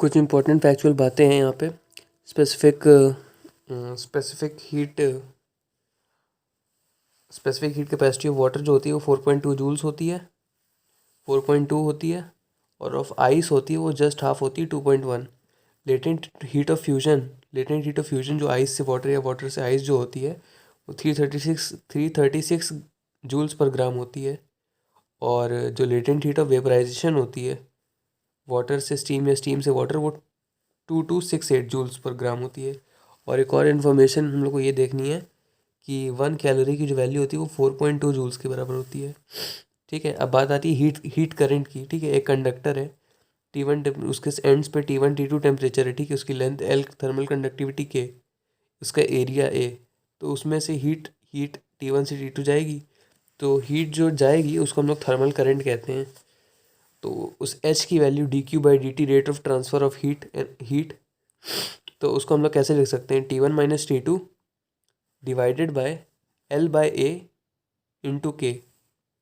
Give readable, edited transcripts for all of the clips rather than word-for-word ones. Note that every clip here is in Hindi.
कुछ इंपॉर्टेंट फैक्चुअल बातें हैं यहाँ पे। Specific heat capacity of water जो होती है वो 4.2 जूल्स होती है, 4.2 होती है। और ऑफ आइस होती है वो जस्ट हाफ होती है, 2.1। लेटेंट हीट ऑफ फ्यूजन जो आइस से वाटर या वाटर से आइस जो होती है वो 336 जूल्स पर ग्राम होती है। और जो लेटेंट हीट ऑफ वेपराइजेशन होती है वाटर से स्टीम या स्टीम से वाटर, वो 2268 जूल्स पर ग्राम होती है। और एक और इन्फॉर्मेशन हम लोग को ये देखनी है कि 1 कैलोरी की जो वैल्यू होती है वो 4.2 जूल्स के बराबर होती है। ठीक है, अब बात आती है हीट करंट की। ठीक है, एक कंडक्टर है T1, उसके एंड्स पे T1 T2 टेम्परेचर है। ठीक है, उसकी length L, thermal conductivity K, उसका एरिया A। तो उसमें से हीट हीट T1 से T2 जाएगी, तो हीट जो जाएगी उसको हम लोग थर्मल करंट कहते हैं। तो उस H की value dQ/dt, rate of transfer of heat, तो उसको हम लोग कैसे लिख सकते हैं, T1 minus T2 divided by L/A into के।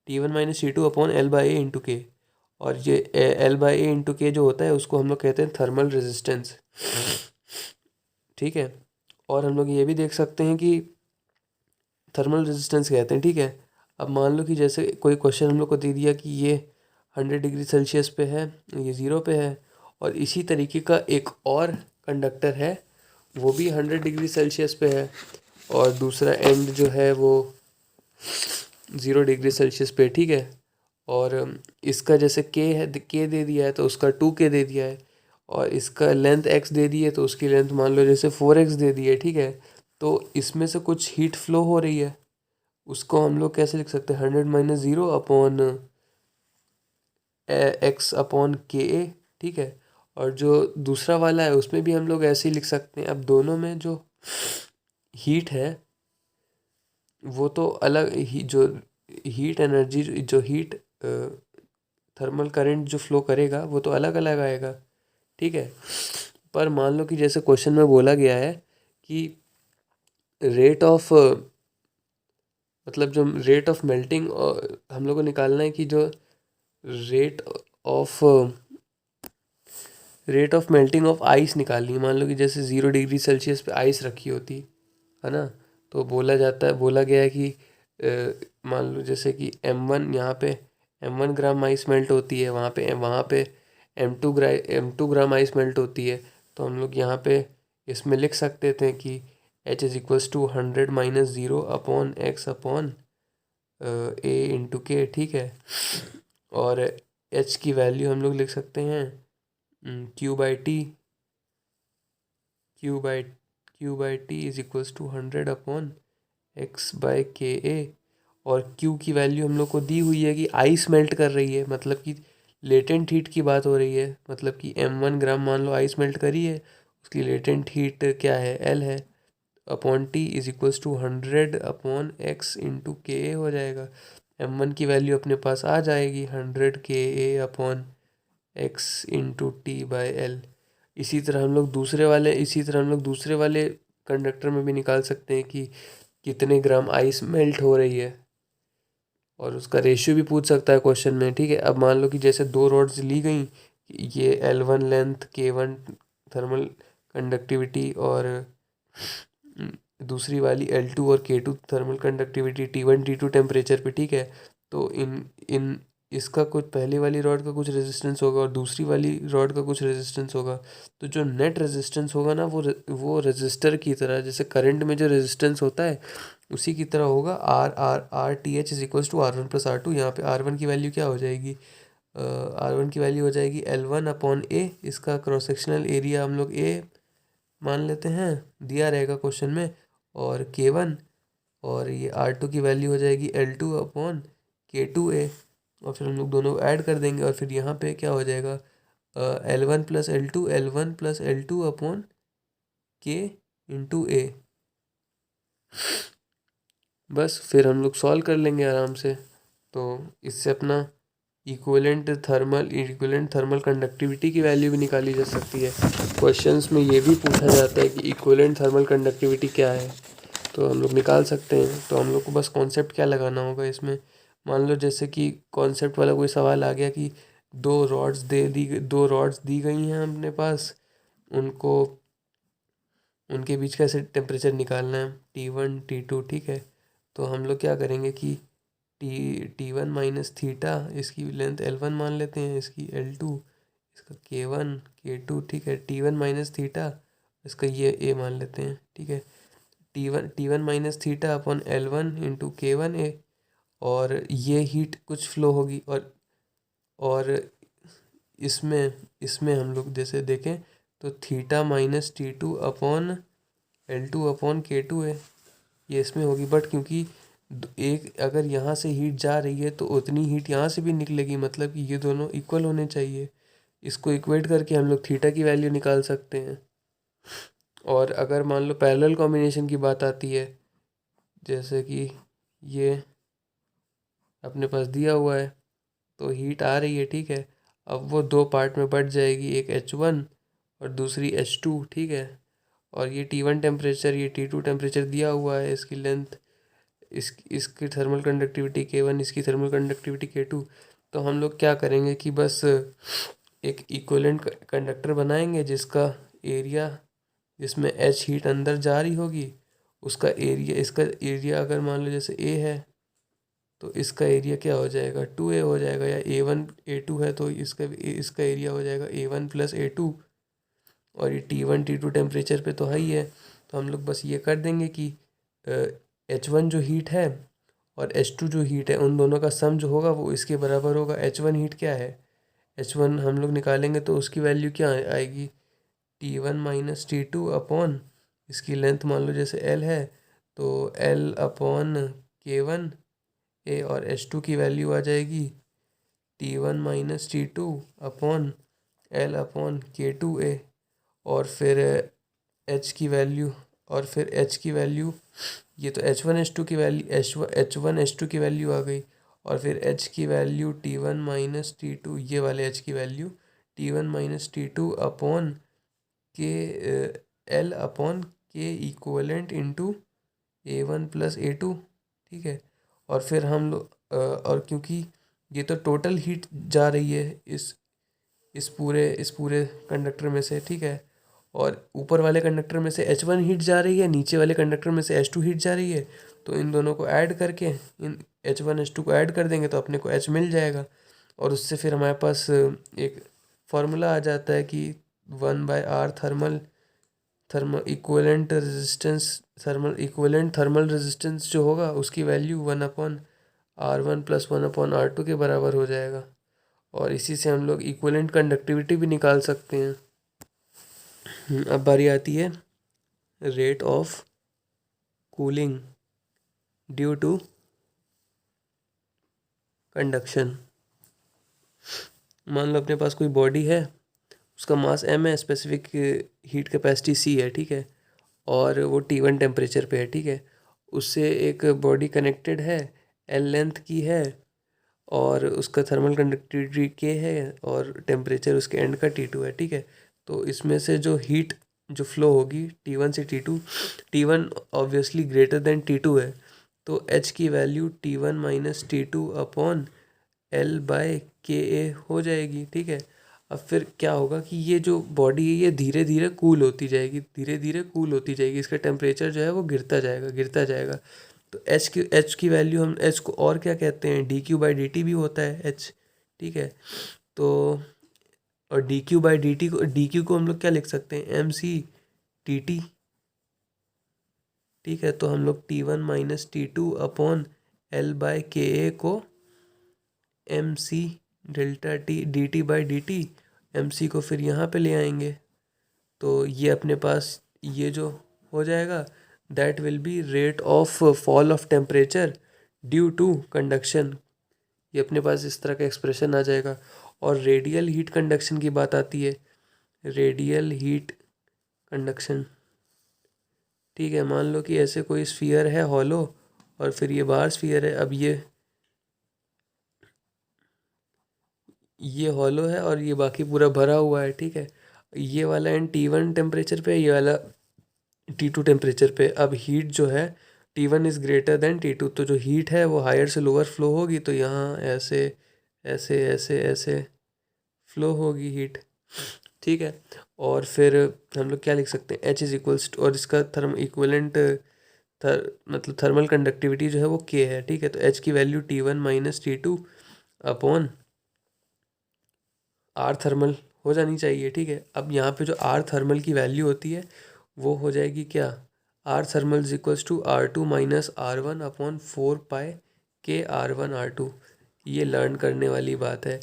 T1 minus T2 upon L/A into के। और ये L/A इंटू के जो होता है उसको हम लोग कहते हैं थर्मल रेजिस्टेंस। ठीक है, और हम लोग ये भी देख सकते हैं कि थर्मल रेजिस्टेंस कहते हैं। ठीक है, अब मान लो कि जैसे कोई क्वेश्चन हम लोग को दे दिया कि ये 100 डिग्री सेल्सियस पे है, ये 0 पे है, और इसी तरीके का एक और कंडक्टर है वो भी 100 डिग्री सेल्सियस पे है, और दूसरा एंड जो है वो 0 डिग्री सेल्सियस पे। ठीक है, और इसका जैसे के है, के दे दिया है तो उसका 2K दे दिया है, और इसका लेंथ x दे दी है तो उसकी लेंथ मान लो जैसे 4x दे दी है। ठीक है, तो इसमें से कुछ हीट फ्लो हो रही है, उसको हम लोग कैसे लिख सकते हैं, 100 minus 0 upon x upon KA। ठीक है, और जो दूसरा वाला है उसमें भी हम लोग ऐसे ही लिख सकते हैं। अब दोनों में जो हीट है वो तो अलग ही, जो हीट एनर्जी, जो हीट थर्मल करंट जो फ्लो करेगा वो तो अलग अलग आएगा। ठीक है, पर मान लो कि जैसे क्वेश्चन में बोला गया है कि रेट ऑफ, मतलब जो रेट ऑफ मेल्टिंग हम लोग को निकालना है कि जो rate of melting of ice निकालनी है। मान लो कि जैसे 0 डिग्री सेल्सियस पे आइस रखी होती है ना, तो बोला गया है कि मान लो जैसे कि M1, यहाँ पे M1 ग्राम आइस मेल्ट होती है, वहाँ पे M2 ग्राम आइस मेल्ट होती है। तो हम लोग यहाँ पे इसमें लिख सकते थे कि H is equals to 100 minus 0 upon x upon A into K. ठीक है, और H की वैल्यू हम लोग लिख सकते हैं Q/T is equals to 100 upon x/KA। और Q की वैल्यू हम लोग को दी हुई है कि आइस मेल्ट कर रही है, मतलब कि लेटेंट हीट की बात हो रही है, मतलब कि M1 ग्राम मान लो आइस मेल्ट करी है, उसकी लेटेंट हीट क्या है, L है, upon T is equals to 100 upon x into KA हो जाएगा। M1 की वैल्यू अपने पास आ जाएगी 100 KA upon x into T/L। इसी तरह हम लोग दूसरे वाले कंडक्टर में भी निकाल सकते हैं कि कितने ग्राम आइस मेल्ट हो रही है, और उसका रेशियो भी पूछ सकता है क्वेश्चन में। ठीक है, अब मान लो कि जैसे दो रॉड्स ली गई, ये L1 length, K1 thermal conductivity, और दूसरी वाली L2 और K2 thermal conductivity T1 T2 temperature पे। ठीक है, तो इन इसका कुछ, पहली वाली रॉड का कुछ रेजिस्टेंस होगा और दूसरी वाली रॉड का कुछ रेजिस्टेंस होगा। तो जो नेट रेजिस्टेंस होगा ना वो रेजिस्टर की तरह, जैसे करंट में जो रेजिस्टेंस होता है उसी की तरह होगा। RTH is equals to R1 plus R2। यहाँ पे R1 की वैल्यू क्या हो जाएगी, R1 की वैल्यू हो जाएगी L1 अपॉन A। इसका क्रॉस सेक्शनल एरिया हम लोग A मान लेते हैं, दिया रहेगा क्वेश्चन में, और K1, और ये R2 की वैल्यू हो जाएगी L2 अपॉन K2A। और फिर हम लोग दोनों ऐड कर देंगे, और फिर यहाँ पे क्या हो जाएगा, L1 plus L2 upon K into A। बस फिर हम लोग सॉल्व कर लेंगे आराम से। तो इससे अपना इक्विवेलेंट थर्मल कंडक्टिविटी की वैल्यू भी निकाली जा सकती है। क्वेश्चंस में ये भी पूछा जाता है कि इक्विवेलेंट थर्मल कंडक्टिविटी क्या है, तो हम लोग निकाल सकते हैं। तो हम लोग को बस कॉन्सेप्ट क्या लगाना होगा इसमें, मान लो जैसे कि कॉन्सेप्ट वाला कोई सवाल आ गया कि दो रॉड्स दी गई हैं अपने पास, उनको उनके बीच का ऐसे टेम्परेचर निकालना है T1 T2, ठीक है। तो हम लोग क्या करेंगे कि T1 माइनस थीटा, इसकी लेंथ L1 मान लेते हैं, इसकी L2, इसका K1 K2, ठीक है। T1 माइनस थीटा, इसका ये A मान लेते हैं, ठीक है। T1 minus theta upon L1 into K1A, और ये हीट कुछ फ्लो होगी, और इसमें इसमें हम लोग जैसे देखें तो theta minus T2 upon L2 upon K2 है, ये इसमें होगी। बट क्योंकि एक अगर यहाँ से हीट जा रही है तो उतनी हीट यहाँ से भी निकलेगी, मतलब कि ये दोनों इक्वल होने चाहिए। इसको इक्वेट करके हम लोग थीटा की वैल्यू निकाल सकते हैं। और अगर मान लो पैरेलल कॉम्बिनेशन की बात आती है, जैसे कि ये अपने पास दिया हुआ है, तो हीट आ रही है, ठीक है। अब वो दो पार्ट में बट जाएगी, एक H1 और दूसरी H2, ठीक है। और ये T1 टेम्परेचर, ये T2 टेम्परेचर दिया हुआ है, इसकी लेंथ, इसकी थर्मल कंडक्टिविटी K1, इसकी थर्मल कंडक्टिविटी K2। तो हम लोग क्या करेंगे कि बस एक इक्विवेलेंट कंडक्टर बनाएंगे जिसका एरिया, जिसमें H हीट अंदर जा रही होगी, उसका एरिया, इसका एरिया अगर मान लो जैसे A है, तो इसका एरिया क्या हो जाएगा, 2A हो जाएगा, या A1 A2 है तो इसका एरिया हो जाएगा A1 प्लस A2। और ये T1 T2 टेम्परेचर पे तो है ही है, तो हम लोग बस ये कर देंगे कि H1 जो हीट है और H2 जो हीट है, उन दोनों का सम जो होगा वो इसके बराबर होगा। H1 हीट क्या है, H1 हम लोग निकालेंगे तो उसकी वैल्यू क्या आएगी, T1 माइनस T2 अपॉन, इसकी लेंथ मान लो जैसे L है तो L अपॉन K1A, और H2 की वैल्यू आ जाएगी T1 minus T2 upon L upon K2A। और फिर H की वैल्यू, ये तो H1 H2 की वैल्यू, H1 H2 की वैल्यू आ गई। और फिर H की वैल्यू T1 माइनस T2, ये वाले H की value T1 minus T2 upon के L अपॉन के equivalent into A1 plus A2, ठीक है। और फिर हम लोग और क्योंकि ये तो टोटल हीट जा रही है इस पूरे कंडक्टर में से, ठीक है। और ऊपर वाले कंडक्टर में से H1 हीट जा रही है, नीचे वाले कंडक्टर में से H2 हीट जा रही है। तो इन दोनों को ऐड करके, इन H1 H2 को ऐड कर देंगे तो अपने को H मिल जाएगा। और उससे फिर हमारे पास एक फार्मूला आ जाता है कि 1/R इक्वलेंट थर्मल रेजिस्टेंस जो होगा उसकी वैल्यू 1/R1 प्लस 1/R2 के बराबर हो जाएगा। और इसी से हम लोग इक्वलेंट कंडक्टिविटी भी निकाल सकते हैं। अब बारी आती है rate of cooling due to conduction. मान लो अपने पास कोई बॉडी है, उसका मास m है, स्पेसिफिक हीट कैपेसिटी C है, ठीक है। और वो T1 टेम्परेचर पे है, ठीक है। उससे एक बॉडी कनेक्टेड है, L लेंथ की है, और उसका थर्मल कंडक्टिविटी K है, और टेम्परेचर उसके एंड का T2 है, ठीक है। तो इसमें से जो हीट जो फ्लो होगी T1 से T2, T1 obviously greater than T2 है, तो H की value T1 minus T2 upon L/KA हो जाएगी, ठीक है। अब फिर क्या होगा कि ये जो बॉडी है ये धीरे धीरे कूल होती जाएगी, इसका टेम्परेचर जो है वो गिरता जाएगा। तो एच की वैल्यू, हम एच को और क्या कहते हैं, dQ/dt भी होता है एच, ठीक है। तो और dQ को हम लोग क्या लिख सकते हैं, mc/dt, ठीक है। तो हम लोग T1 minus T2 upon L/KA को mc/dt mc को फिर यहाँ पे ले आएंगे, तो ये अपने पास ये जो हो जाएगा, that will be rate of fall of temperature due to conduction. ये अपने पास इस तरह का एक्सप्रेशन आ जाएगा। और रेडियल हीट कंडक्शन की बात आती है, रेडियल हीट कंडक्शन, ठीक है। मान लो कि ऐसे कोई स्फीयर है हॉलो, और फिर ये बाहर स्फीयर है। अब ये हॉलो है और ये बाकी पूरा भरा हुआ है, ठीक है। ये वाला एंड T1 टेम्परेचर पे, ये वाला T2 टेम्परेचर पे। अब हीट जो है T1 is greater then T2, तो जो हीट है वो हायर से लोअर फ्लो होगी, तो यहाँ ऐसे ऐसे ऐसे ऐसे फ्लो होगी हीट, ठीक है। और फिर हम लोग क्या लिख सकते हैं, एच इज इक्वल्स, और इसका इक्वलेंट मतलब थर्मल कंडक्टिविटी जो है वो के है, ठीक है। तो एच की value T1 minus T2 upon R thermal हो जानी चाहिए, ठीक है। अब यहाँ पे जो आर थर्मल की वैल्यू होती है वो हो जाएगी क्या, R thermal is equals to R2 minus R1 upon 4 pi K R1 R2। ये लर्न करने वाली बात है।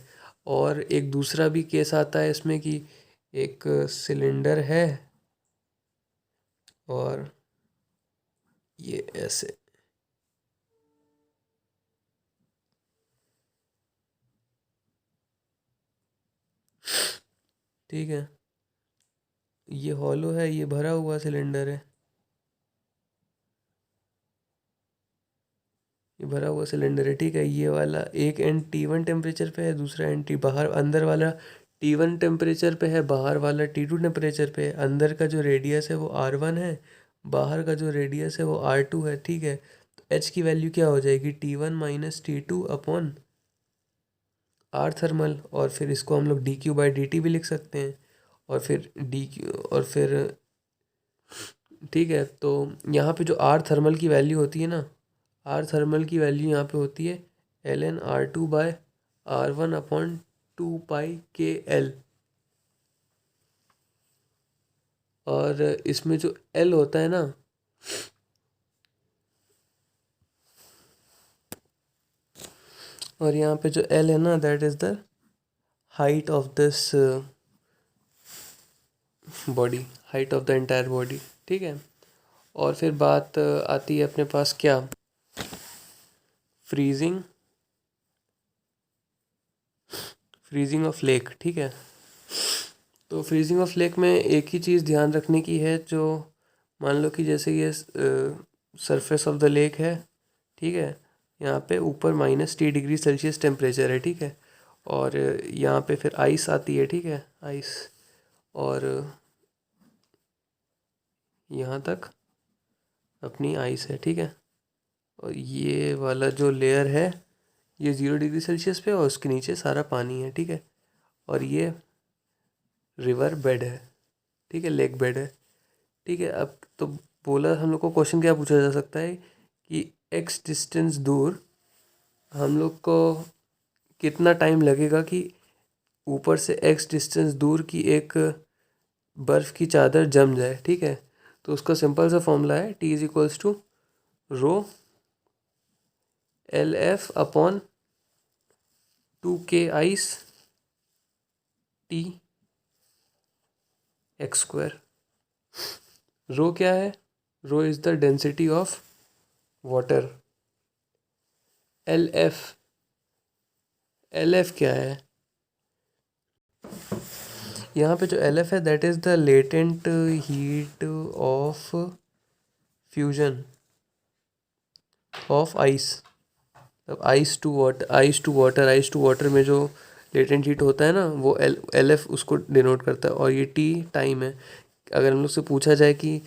और एक दूसरा भी केस आता है इसमें कि एक सिलेंडर है और ये ऐसे, ठीक है, ये हॉलो है, ये भरा हुआ सिलेंडर है, ये भरा हुआ सिलेंडर है, ठीक है। ये वाला एक एंड T1 टेम्परेचर पे है, दूसरा एंड टी बाहर अंदर वाला T1 टेम्परेचर पे है, बाहर वाला T2 टेम्परेचर पे है। अंदर का जो रेडियस है वो R1 है, बाहर का जो रेडियस है वो R2 है, ठीक है। तो एच की वैल्यू क्या हो जाएगी, T1 minus T2 upon R thermal, और फिर इसको हम लोग dQ/dt भी लिख सकते हैं, और फिर dQ, और फिर ठीक है। तो यहाँ पे जो आर थर्मल की वैल्यू होती है ना, आर थर्मल की वैल्यू यहाँ पे होती है ln R2/R1 अपॉन 2 पाई KL। और इसमें जो L होता है ना, और यहाँ पे जो L है ना, that is the height of this body, height of the entire body, ठीक है। और फिर बात आती है अपने पास क्या, फ्रीजिंग, फ्रीजिंग ऑफ लेक, ठीक है। तो फ्रीजिंग ऑफ लेक में एक ही चीज़ ध्यान रखने की है, जो मान लो कि जैसे ये सरफेस ऑफ द लेक है, ठीक है, यहाँ पे ऊपर -T°C टेम्परेचर है, ठीक है। और यहाँ पे फिर आइस आती है, ठीक है, आइस, और यहाँ तक अपनी आइस है, ठीक है। और ये वाला जो लेयर है ये 0°C पे, और उसके नीचे सारा पानी है, ठीक है। और ये रिवर बेड है, ठीक है, लेक बेड है, ठीक है। अब तो बोला हम लोग को, क्वेश्चन क्या पूछा जा सकता है कि x डिस्टेंस दूर हम लोग को कितना टाइम लगेगा कि ऊपर से x डिस्टेंस दूर की एक बर्फ़ की चादर जम जाए, ठीक है। तो उसका सिंपल सा फॉर्मूला है T is equals to rho LF upon 2K ice T(x²). Rho क्या है, rho is the density of water. LF, LF क्या है, यहाँ पे जो LF है that is the latent heat of fusion of ice. अब ice to water, ice to water में जो लेटेंट हीट होता है ना, वो LF उसको डिनोट करता है। और ये T टाइम है। अगर हम लोग से पूछा जाए कि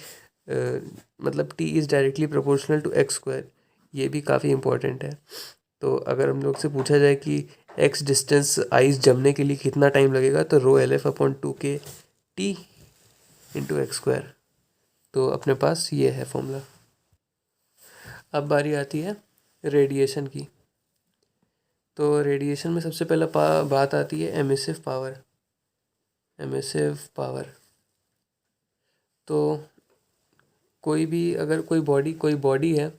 मतलब T is directly proportional to x², ये भी काफ़ी इंपॉर्टेंट है। तो अगर हम लोग से पूछा जाए कि x डिस्टेंस आइस जमने के लिए कितना टाइम लगेगा, तो रो LF upon 2K T into x²। तो अपने पास ये है फॉर्मूला। अब बारी आती है रेडिएशन की। तो रेडिएशन में सबसे पहला बात आती है एमिसिव पावर, एमिसिव पावर। तो कोई भी अगर कोई बॉडी है,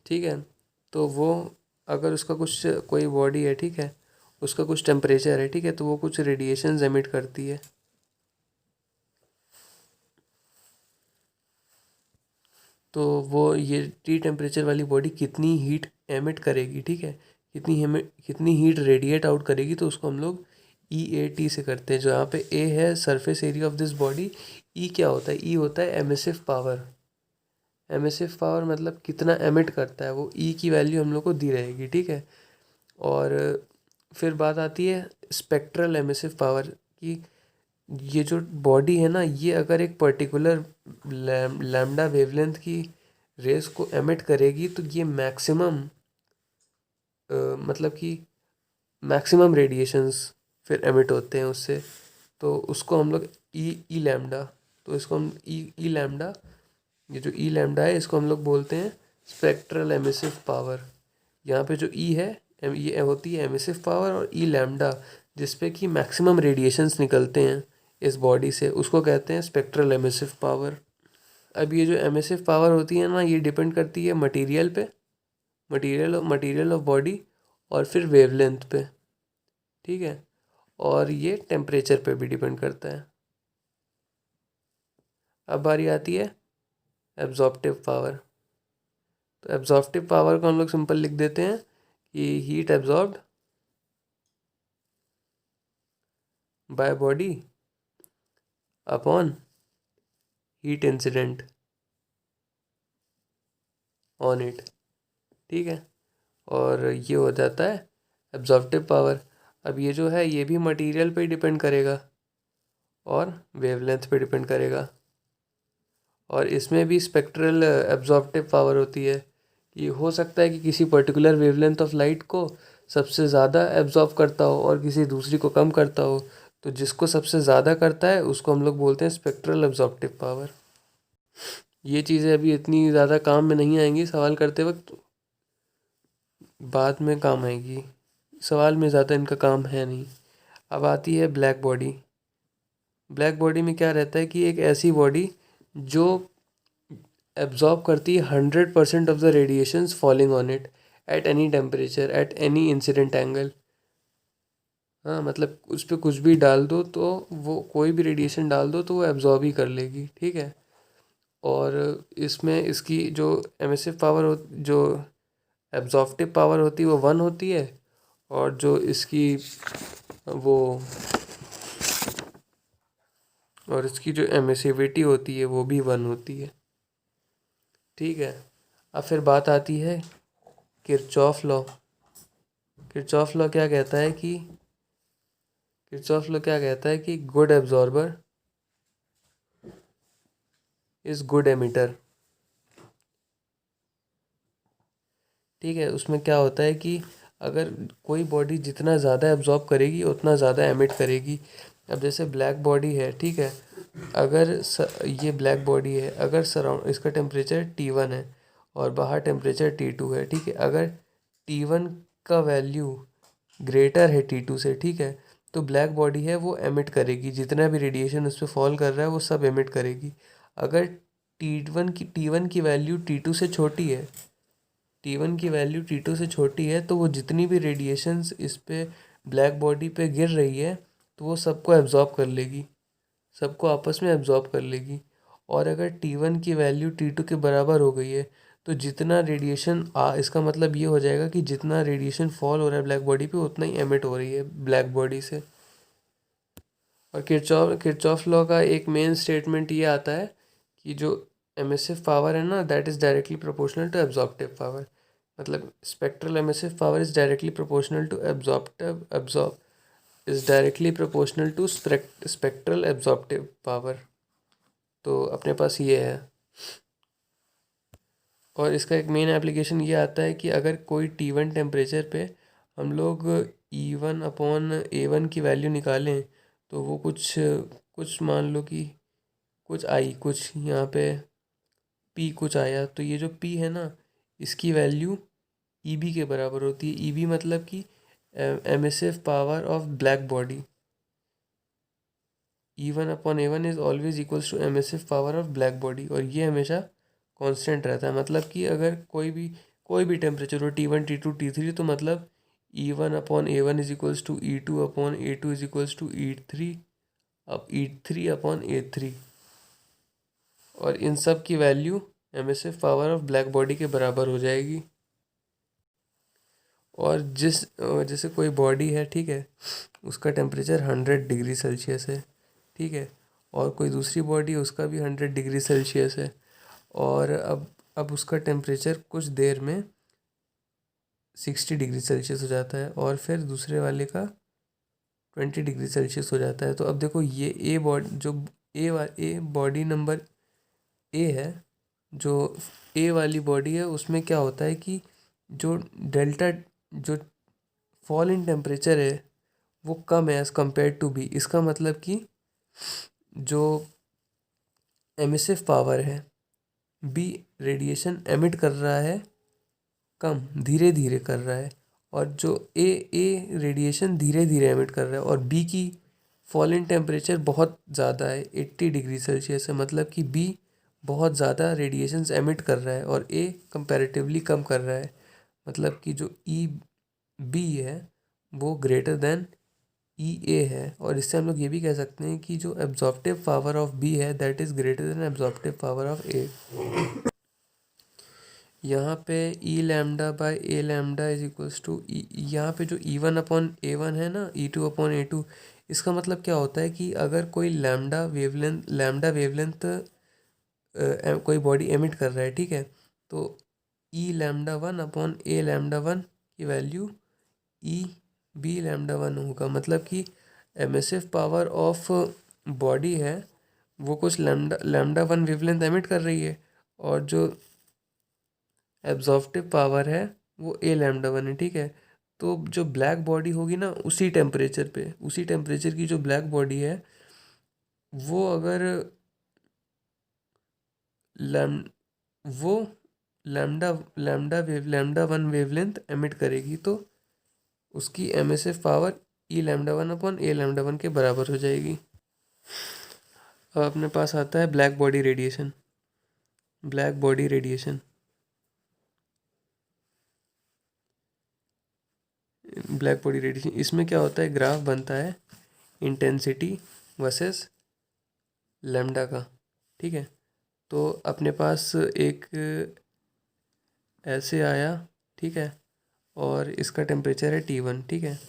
ठीक है, तो वो अगर उसका कुछ कोई बॉडी है, ठीक है, उसका कुछ टेम्परेचर है, ठीक है, तो वो कुछ रेडिएशन एमिट करती है। तो वो ये T टेम्परेचर वाली बॉडी कितनी हीट एमिट करेगी, ठीक है, कितनी हीट रेडिएट आउट करेगी, तो उसको हम लोग EAT से करते हैं। जो यहाँ पे A है surface area of this body, E क्या होता है, E होता है एमिसिव पावर। एमिसिव पावर मतलब कितना एमिट करता है, वो E की वैल्यू हम लोग को दी रहेगी, ठीक है। और फिर बात आती है स्पेक्ट्रल एमिसिव पावर की। ये जो बॉडी है ना, ये अगर एक पर्टिकुलर लैम्डा वेवलेंथ की रेस को एमिट करेगी, तो ये मैक्सिमम मतलब कि मैक्सिमम रेडिएशंस फिर एमिट होते हैं उससे, तो उसको हम लोग ई लैम्डा, तो इसको हम ई लैम्डा, ये जो ई लैम्डा है इसको हम लोग बोलते हैं स्पेक्ट्रल एमिसिव पावर। यहाँ पे जो ई है ये होती है एमिसिव पावर, और ई लैम्डा जिसपे कि मैक्सिमम रेडिएशंस निकलते हैं इस बॉडी से, उसको कहते हैं स्पेक्ट्रल एमिसिव पावर। अब ये जो एमिसिव पावर होती है ना, ये डिपेंड करती है मटेरियल पे, मटेरियल ऑफ बॉडी, और फिर वेवलेंथ पे, ठीक है, और ये टेम्परेचर पे भी डिपेंड करता है। अब बारी आती है एब्जॉर्प्टिव पावर। तो एब्जॉर्प्टिव पावर को हम लोग सिंपल लिख देते हैं कि heat absorbed by body upon heat incident on it, ठीक है, और ये हो जाता है एब्जॉर्प्टिव पावर। अब ये जो है ये भी मटेरियल पे डिपेंड करेगा और वेवलेंथ पे डिपेंड करेगा, और इसमें भी स्पेक्ट्रल एब्जॉर्प्टिव पावर होती है। ये हो सकता है कि किसी पर्टिकुलर वेवलेंथ ऑफ लाइट को सबसे ज़्यादा एब्जॉर्ब करता हो और किसी दूसरी को कम करता हो, तो जिसको सबसे ज़्यादा करता है उसको हम लोग बोलते हैं स्पेक्ट्रल एब्जॉर्प्टिव पावर। ये चीज़ें अभी इतनी ज़्यादा काम में नहीं आएंगी सवाल करते वक्त, बाद में काम आएगी, सवाल में ज़्यादा इनका काम है नहीं। अब आती है ब्लैक बॉडी। ब्लैक बॉडी में क्या रहता है कि एक ऐसी बॉडी जो एब्जॉर्ब करती है 100% of the radiations falling on it at any temperature at any incident angle. हाँ, मतलब उस पर कुछ भी डाल दो तो वो, कोई भी रेडिएशन डाल दो तो वो एब्जॉर्ब ही कर लेगी, ठीक है। और इसमें इसकी जो एमिसिव पावर हो, जो एब्जॉर्प्टिव पावर होती है वो 1 होती है, और जो इसकी वो, और इसकी जो एमिसिविटी होती है वो भी 1 होती है, ठीक है। अब फिर बात आती है किरचॉफ लॉ। किरचॉफ लॉ क्या कहता है कि किरचॉफ लॉ क्या कहता है कि good absorber is good emitter, ठीक है। उसमें क्या होता है कि अगर कोई बॉडी जितना ज़्यादा एब्जॉर्ब करेगी उतना ज़्यादा एमिट करेगी। अब जैसे ब्लैक बॉडी है, ठीक है, अगर ये ब्लैक बॉडी है, अगर सराउंड इसका टेम्परेचर T1 है और बाहर टेम्परेचर T2 है, ठीक है, अगर T1 का वैल्यू ग्रेटर है T2 से, ठीक है, तो ब्लैक बॉडी है वो एमिट करेगी, जितना भी रेडिएशन उस पर फॉल कर रहा है वो सब एमिट करेगी। अगर T1 की वैल्यू T2 से छोटी है, T1 की वैल्यू T2 से छोटी है, तो वो जितनी भी रेडिएशंस इस पे ब्लैक बॉडी पे गिर रही है तो वो सबको एब्जॉर्ब कर लेगी, सबको आपस में एब्जॉर्ब कर लेगी। और अगर T1 की वैल्यू T2 के बराबर हो गई है तो जितना रेडिएशन इसका मतलब ये हो जाएगा कि जितना रेडिएशन फॉल हो रहा है ब्लैक बॉडी पे उतना ही एमिट हो रही है ब्लैक बॉडी से। और किरचॉफ लॉ का एक मेन स्टेटमेंट ये आता है कि जो एमिसिव पावर है ना, that is directly proportional to absorptive power. मतलब spectral emissive power is directly proportional to absorb is directly proportional to spectral absorptive power. तो अपने पास ये है। और इसका एक मेन एप्लीकेशन ये आता है कि अगर कोई T1 टेम्परेचर पे हम लोग E1/A1 की वैल्यू निकालें, तो वो कुछ कुछ मान लो कि कुछ यहाँ पे P कुछ आया, तो ये जो P है ना, इसकी वैल्यू EB के बराबर होती है। EB मतलब कि emissive power of black body. E1/A1 is always equals to emissive power of black body, और ये हमेशा कांस्टेंट रहता है। मतलब कि अगर कोई भी टेम्परेचर हो T1 T2 T3, तो मतलब E1/A1 is equals to E2/A2 is equals to E3 अब E3/A3, और इन सब की वैल्यू emissive power of black body के बराबर हो जाएगी। और जैसे कोई बॉडी है, ठीक है, उसका टेम्परेचर 100 डिग्री सेल्सियस है, ठीक है, और कोई दूसरी बॉडी है उसका भी 100 डिग्री सेल्सियस है, और अब उसका टेम्परेचर कुछ देर में 60 डिग्री सेल्सियस हो जाता है, और फिर दूसरे वाले का 20 डिग्री सेल्सियस हो जाता है। तो अब देखो ये ए बॉडी नंबर ए है, जो ए वाली बॉडी है उसमें क्या होता है कि जो डेल्टा जो फॉल इन टेम्परेचर है वो कम है एज़ कम्पेयर टू बी। इसका मतलब कि जो एमिसिव पावर है, बी रेडिएशन एमिट कर रहा है कम, धीरे धीरे कर रहा है, और जो ए रेडिएशन धीरे धीरे एमिट कर रहा है, और बी की फॉल इन टेम्परेचर बहुत ज़्यादा है, 80 डिग्री सेल्सियस है, मतलब कि बी बहुत ज़्यादा रेडिएशंस एमिट कर रहा है और ए कंपैरेटिवली कम कर रहा है। मतलब कि जो ई बी है वो ग्रेटर देन ई ए है, और इससे हम लोग ये भी कह सकते हैं कि जो एब्जॉर्प्टिव पावर ऑफ बी है that is greater than absorptive power of A. यहाँ पे E lambda by A lambda is equals to E, यहाँ पे जो E one upon A one है ना, E two upon A two, इसका मतलब क्या होता है कि अगर कोई लैम्डा वेवलेंथ कोई बॉडी एमिट कर रहा है, ठीक है, तो E lambda one upon A lambda one की value E B lambda one होगा। मतलब कि एमिसिव पावर ऑफ बॉडी है वो कुछ लैम्डा वन वेवलेंथ एमिट कर रही है, और जो एब्जॉर्प्टिव पावर है वो ए लैम्डा वन है, ठीक है। तो जो ब्लैक बॉडी होगी ना, उसी टेम्परेचर की जो ब्लैक बॉडी है वो अगर लैम वो लैम्डा वन वेवलेंथ एमिट करेगी, तो उसकी emissive power E lambda one upon A lambda one के बराबर हो जाएगी। अब अपने पास आता है ब्लैक बॉडी रेडिएशन। इसमें क्या होता है, ग्राफ बनता है इंटेंसिटी वर्सेस लैम्डा का, ठीक है। तो अपने पास एक ऐसे आया, ठीक है, और इसका टेम्परेचर है T1, ठीक है,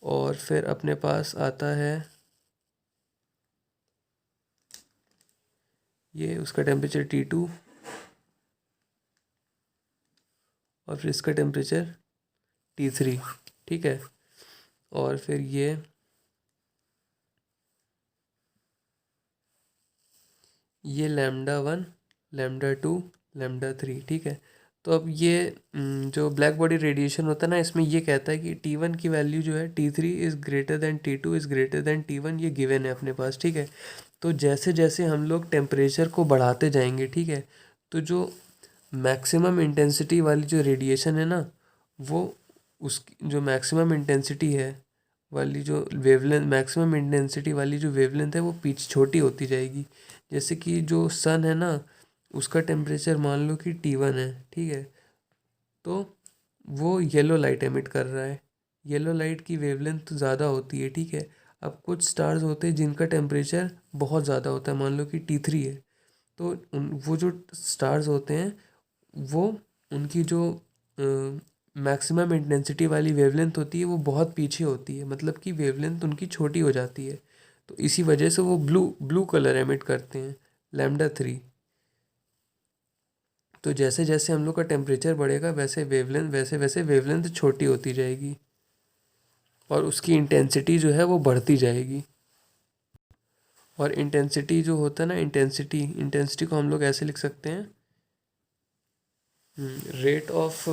और फिर अपने पास आता है ये उसका टेम्परेचर T2, और फिर इसका टेम्परेचर T3, ठीक है, और फिर ये lambda one, lambda two, lambda three, ठीक है। तो अब ये जो ब्लैक बॉडी रेडिएशन होता है ना, इसमें ये कहता है कि T1 की वैल्यू जो है T3 is greater then T2 is greater then T1, ये गिवन है अपने पास, ठीक है। तो जैसे जैसे हम लोग टेम्परेचर को बढ़ाते जाएंगे, ठीक है, तो जो मैक्सिमम इंटेंसिटी वाली जो रेडिएशन है ना, वो उसकी जो मैक्सिमम इंटेंसिटी है वाली जो वेवलेंथ मैक्सिमम इंटेंसिटी वाली जो वेवलेंथ है वो पीछे छोटी होती जाएगी। जैसे कि जो सन है ना, उसका टेम्परेचर मान लो कि T1 है, ठीक है, तो वो येलो लाइट एमिट कर रहा है, येलो लाइट की वेवलेंथ ज़्यादा होती है, ठीक है। अब कुछ स्टार्स होते हैं जिनका टेम्परेचर बहुत ज़्यादा होता है, मान लो कि T3 है, तो वो जो स्टार्स होते हैं वो उनकी जो मैक्सिमम इंटेंसिटी वाली वेवलेंथ होती है वो बहुत पीछे होती है, मतलब कि वेवलेंथ उनकी छोटी हो जाती है, तो इसी वजह से वो ब्लू ब्लू कलर एमिट करते हैं, लैम्डा थ्री। तो जैसे जैसे हम लोग का टेम्परेचर बढ़ेगा वैसे वैसे वेवलेंथ छोटी होती जाएगी, और उसकी इंटेंसिटी जो है वो बढ़ती जाएगी। और इंटेंसिटी जो होता है ना, इंटेंसिटी को हम लोग ऐसे लिख सकते हैं, रेट ऑफ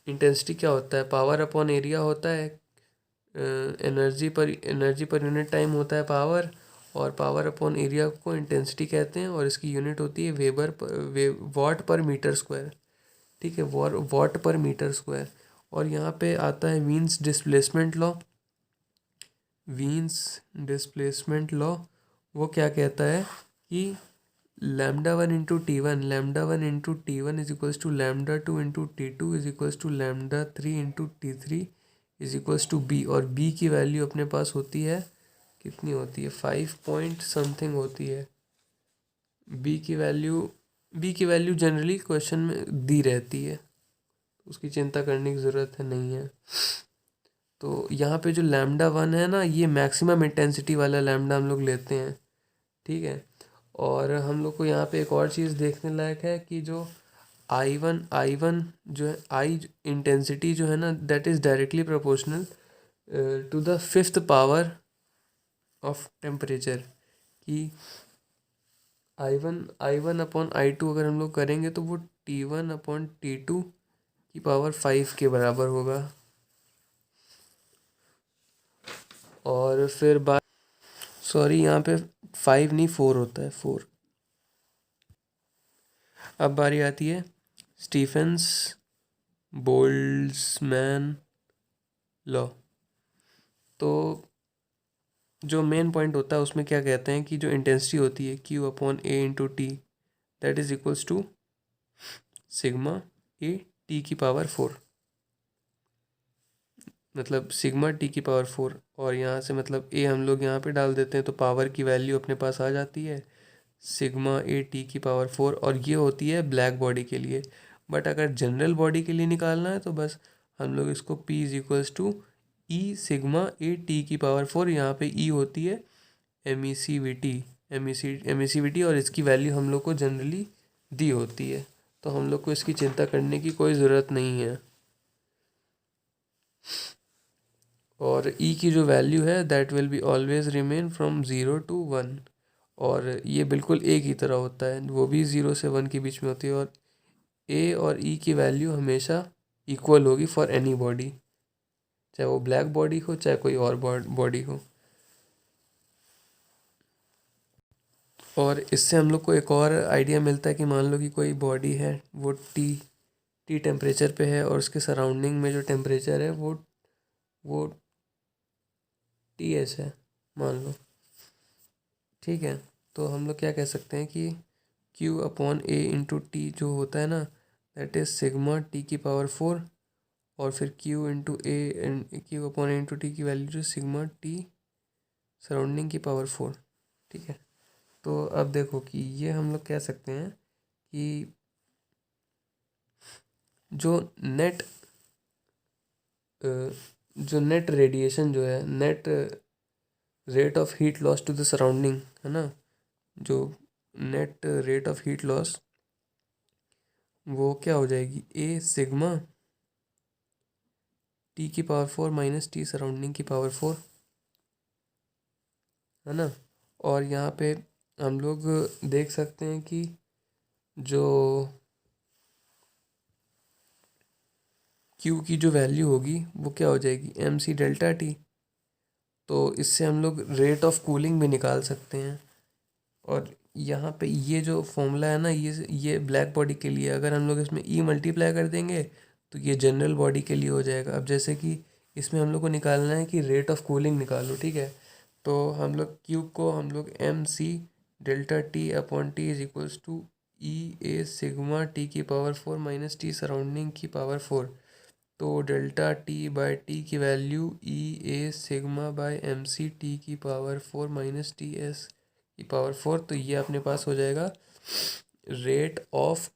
इंटेंसिटी क्या होता है, पावर अपॉन एरिया होता है, एनर्जी पर यूनिट टाइम होता है पावर, और पावर अपॉन एरिया को इंटेंसिटी कहते हैं, और इसकी यूनिट होती है वॉट पर मीटर स्क्वायर, ठीक है, वॉट पर मीटर स्क्वायर। और यहाँ पे आता है वीन्स डिस्प्लेसमेंट लॉ। वो क्या कहता है कि lambda one is equals to lambda two into T2 is equals to lambda three into T3 is equals to B, और बी की वैल्यू अपने पास होती है, कितनी होती है, 5 पॉइंट समथिंग होती है। बी की वैल्यू जनरली क्वेश्चन में दी रहती है, उसकी चिंता करने की ज़रूरत है नहीं है। तो यहाँ पे जो लैम्डा वन है ना, ये मैक्सिमम इंटेंसिटी वाला लैम्डा हम लोग लेते हैं, ठीक है। और हम लोग को यहाँ पे एक और चीज़ देखने लायक है कि जो आई वन जो है, आई इंटेंसिटी जो है ना, that is directly proportional to the fifth power of temperature, कि I one upon I two अगर हम लोग करेंगे तो वो T1 अपॉन T2 की पावर 5 के बराबर होगा। और फिर बात, सॉरी यहाँ पे 5 नहीं 4 होता है, 4। अब बारी आती है स्टीफेंस बोल्ट्जमैन लॉ। तो जो मेन पॉइंट होता है उसमें क्या कहते हैं कि जो इंटेंसिटी होती है Q/A/T, that is equals to sigma A T⁴, मतलब सिग्मा T⁴। और यहाँ से मतलब A हम लोग यहाँ पे डाल देते हैं तो पावर की वैल्यू अपने पास आ जाती है सिग्मा A T⁴। और ये होती है ब्लैक बॉडी के लिए। बट अगर जनरल बॉडी के लिए निकालना है तो बस हम लोग इसको P is equals to E sigma A T⁴। यहाँ पे E होती है एमिसिविटी और इसकी वैल्यू हम लोग को जनरली दी होती है, तो हम लोग को इसकी चिंता करने की कोई ज़रूरत नहीं है। और E की जो वैल्यू है that will be always remain from 0 to 1। और ये बिल्कुल ए की तरह होता है, वो भी 0 से 1 के बीच में होती है। और ए और ई की वैल्यू हमेशा इक्वल होगी फॉर एनी बॉडी, चाहे वो ब्लैक बॉडी हो चाहे कोई और बॉडी हो। और इससे हम लोग को एक और आइडिया मिलता है कि मान लो कि कोई बॉडी है वो टी टेम्परेचर पे है और उसके सराउंडिंग में जो टेम्परेचर है वो TS है मान लो, ठीक है। तो हम लोग क्या कह सकते हैं कि Q/A/T जो होता है ना, दैट इज सिग्मा T⁴। और फिर Q/A/T की वैल्यू जो सिग्मा T सराउंडिंग की पावर 4, ठीक है। तो अब देखो कि ये हम लोग कह सकते हैं कि जो नेट जो नेट रेडिएशन जो है, net rate of heat loss to the surrounding है ना, जो net rate of heat loss वो क्या हो जाएगी A sigma T⁴ minus T surrounding की पावर 4, है ना। और यहाँ पे हम लोग देख सकते हैं कि जो Q की जो वैल्यू होगी वो क्या हो जाएगी MC∆T। तो इससे हम लोग रेट ऑफ कूलिंग भी निकाल सकते हैं। और यहाँ पे ये जो फॉर्मूला है ना, ये ब्लैक बॉडी के लिए, अगर हम लोग इसमें E मल्टीप्लाई कर देंगे तो ये जनरल बॉडी के लिए हो जाएगा। अब जैसे कि इसमें हम लोग को निकालना है कि रेट ऑफ कूलिंग निकालो, ठीक है। तो हम लोग क्यूब को हम लोग MC∆T/T is equals to EA sigma T⁴ minus T surrounding की पावर 4। तो ∆T/T की वैल्यू EA sigma by MC T⁴ minus TS की पावर 4। तो ये अपने पास हो जाएगा rate of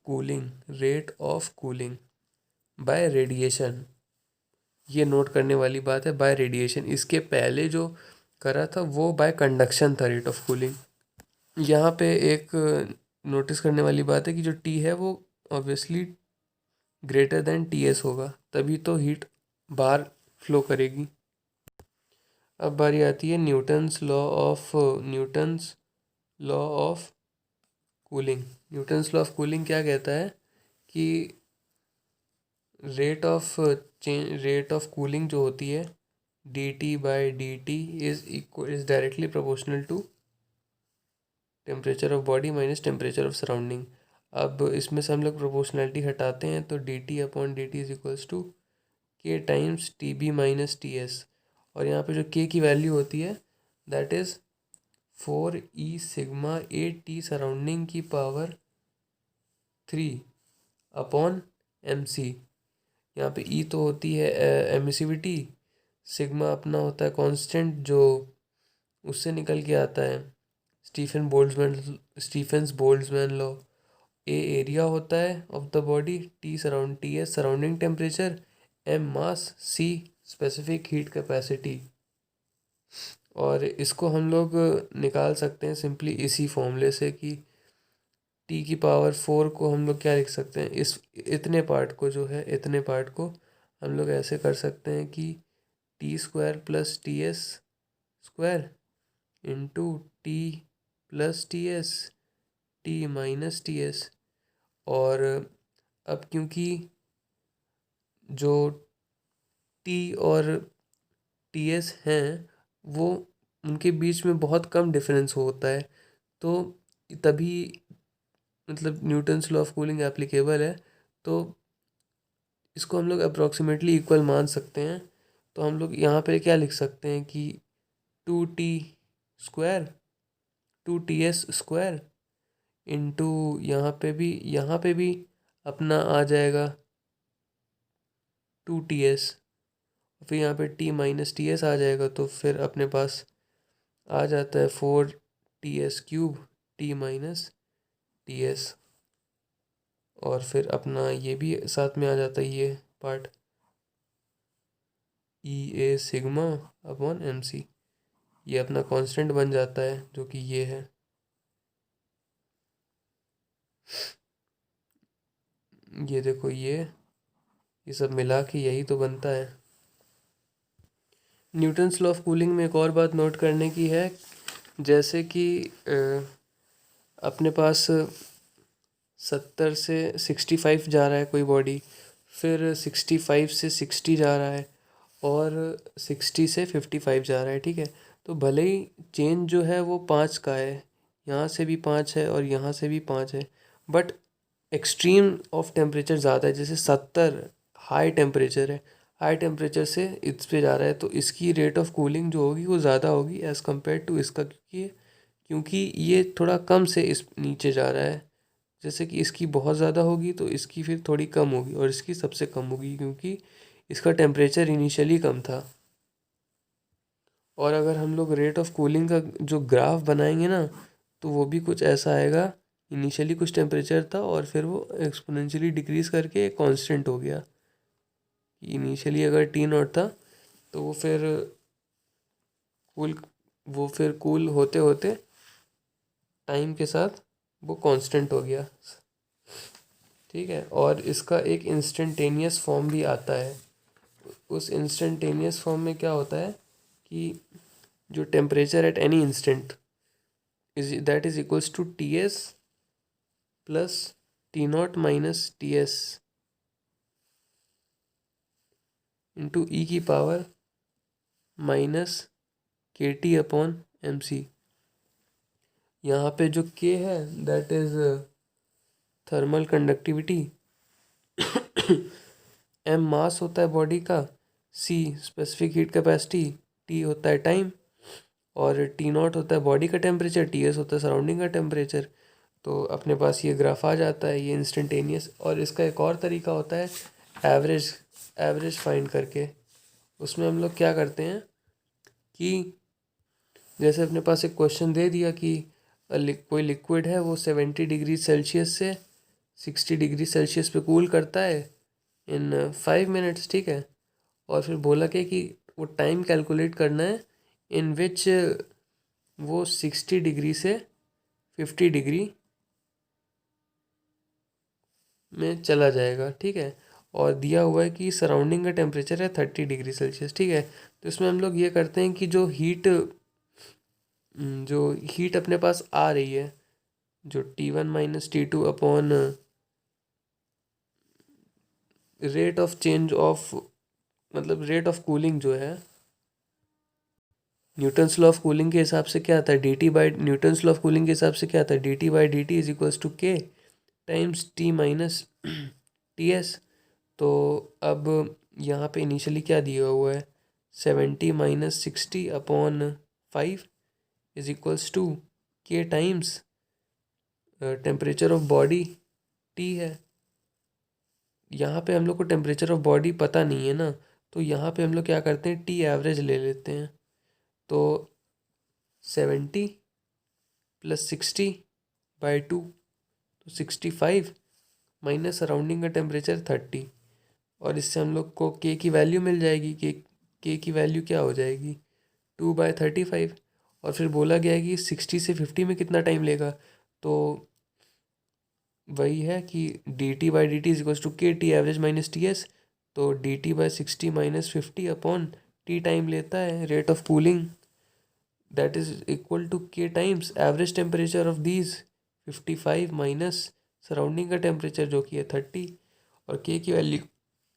cooling by radiation. ये नोट करने वाली बात है, बाय रेडिएशन। इसके पहले जो करा था वो बाय कंडक्शन था रेट ऑफ कूलिंग। यहाँ पे एक नोटिस करने वाली बात है कि जो T है वो ऑब्वियसली ग्रेटर देन TS होगा, तभी तो हीट बाहर फ्लो करेगी। अब बारी आती है Newton's law of cooling. Newton's law of cooling क्या कहता है कि रेट ऑफ कूलिंग जो होती है dt/dt is directly proportional to temperature of body minus temperature of surrounding. अब इसमें से हम लोग प्रोपोर्शनैलिटी हटाते हैं तो dt/dt is equals to K times TB minus TS। और यहाँ पे जो K की वैल्यू होती है that is 4E sigma AT surrounding की पावर 3/MC। यहाँ पे E तो होती है एमिसिविटी, सिग्मा अपना होता है कांस्टेंट जो उससे निकल के आता है स्टीफेंस बोल्ट्जमैन लॉ। ए एरिया होता है of the body, TS surrounding temperature, M mass, C specific heat capacity. और इसको हम लोग निकाल सकते हैं सिंपली इसी फॉर्मूले से कि T⁴ को हम लोग क्या लिख सकते हैं, इस इतने पार्ट को जो है, इतने पार्ट को हम लोग ऐसे कर सकते हैं कि T² + TS² into T + TS T - TS। और अब क्योंकि जो T और TS हैं वो उनके बीच में बहुत कम डिफरेंस होता है, तो तभी मतलब Newton's law of cooling applicable है। तो इसको हम लोग अप्रॉक्सीमेटली इक्वल मान सकते हैं। तो हम लोग यहाँ पे क्या लिख सकते हैं कि 2t² 2ts² इंटू यहाँ पे भी अपना आ जाएगा 2ts, फिर यहाँ पे t-ts आ जाएगा, तो फिर अपने पास आ जाता है 4ts³ t-ts, और फिर अपना ये भी साथ में आ जाता है ये part EA sigma upon MC। ये अपना कांस्टेंट बन जाता है जो कि ये है। ये देखो ये सब मिला के यही तो बनता है। न्यूटन्स लॉ ऑफ कूलिंग में एक और बात नोट करने की है, जैसे कि अपने पास 70 से 65 जा रहा है कोई बॉडी, फिर 65 से 60 जा रहा है, और 60 से 55 जा रहा है, ठीक है। तो भले ही चेंज जो है वो 5 का है, यहाँ से भी 5 है और यहाँ से भी 5 है, बट एक्सट्रीम ऑफ टेम्परेचर ज़्यादा है। जैसे 70 हाई टेम्परेचर है, हाई टेम्परेचर से इस पे जा रहा है, तो इसकी रेट ऑफ कूलिंग जो होगी वो ज़्यादा होगी एज़ कम्पेयर टू इसका, क्योंकि ये थोड़ा कम से इस नीचे जा रहा है। जैसे कि इसकी बहुत ज़्यादा होगी तो इसकी फिर थोड़ी कम होगी, और इसकी सबसे कम होगी क्योंकि इसका टेम्परेचर इनिशियली कम था। और अगर हम लोग रेट ऑफ कूलिंग का जो ग्राफ बनाएंगे ना, तो वो भी कुछ ऐसा आएगा। इनिशियली कुछ टेम्परेचर था और फिर वो एक्सपोनेंशियली डिक्रीज़ करके कांस्टेंट हो गया। इनिशियली अगर T0 था तो कूल वो फिर कूल होते होते टाइम के साथ वो कांस्टेंट हो गया, ठीक है। और इसका एक इंस्टेंटेनियस फॉर्म भी आता है। उस इंस्टेंटेनियस फॉर्म में क्या होता है कि जो temperature at any instant is equals to Ts plus T0 minus Ts into E की power minus KT upon MC। यहाँ पे जो K है that is thermal conductivity, M mass होता है बॉडी का, C specific heat capacity, T होता है टाइम, और T0 होता है बॉडी का टेम्परेचर, TS होता है सराउंडिंग का टेम्परेचर। तो अपने पास ये ग्राफ आ जाता है, ये इंस्टेंटेनियस। और इसका एक और तरीका होता है एवरेज फाइंड करके। उसमें हम लोग क्या करते हैं कि जैसे अपने पास एक क्वेश्चन दे दिया कि कोई लिक्विड है वो 70 डिग्री सेल्सियस से 60 डिग्री सेल्सियस पे कूल करता है इन 5 मिनट्स, ठीक है। और फिर बोला क्या कि वो टाइम कैलकुलेट करना है इन विच वो 60 डिग्री से 50 डिग्री में चला जाएगा, ठीक है। और दिया हुआ है कि सराउंडिंग का टेम्परेचर है 30 डिग्री सेल्सियस, ठीक है। तो इसमें हम लोग ये करते हैं कि जो हीट अपने पास आ रही है, जो T1 minus T2 upon rate of change of मतलब रेट ऑफ कूलिंग जो है, न्यूटन्स लॉ ऑफ कूलिंग के हिसाब से क्या आता है न्यूटन्स लॉ ऑफ कूलिंग के हिसाब से क्या आता है dt/dt is equals to K times T minus Ts। तो अब यहाँ पे इनिशियली क्या दिया हुआ है, 70 minus 60 upon 5 is equals to K times temperature of body T है। यहाँ पे हम लोग को टेम्परेचर ऑफ बॉडी पता नहीं है ना, तो यहाँ पे हम लोग क्या करते हैं T एवरेज ले लेते हैं। तो 70 प्लस 60/2 तो 65 माइनस सराउंडिंग का टेम्परेचर 30, और इससे हम लोग को K की वैल्यू मिल जाएगी। K की वैल्यू क्या हो जाएगी 2/35। और फिर बोला गया है कि 60 से 50 में कितना टाइम लेगा, तो वही है कि dt/dt is equals to KT average minus TS। तो dt/60 minus 50 upon T time लेता है rate of cooling, that is equal to K times average temperature of these 55 minus surrounding का टेम्परेचर जो कि है 30, और K की वैल्यू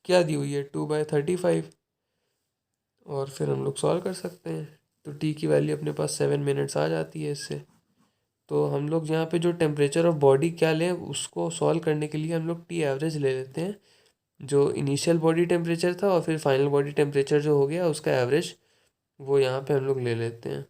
क्या दी हुई है 2/35। और फिर हम लोग सॉल्व कर सकते हैं। तो टी की वैल्यू अपने पास 7 मिनट्स आ जाती है इससे। तो हम लोग यहाँ पे जो टेम्परेचर ऑफ बॉडी क्या लें उसको सॉल्व करने के लिए हम लोग टी एवरेज ले लेते हैं, जो इनिशियल बॉडी टेम्परेचर था और फिर फाइनल बॉडी टेम्परेचर जो हो गया उसका एवरेज, वो यहाँ पे हम लोग ले लेते हैं।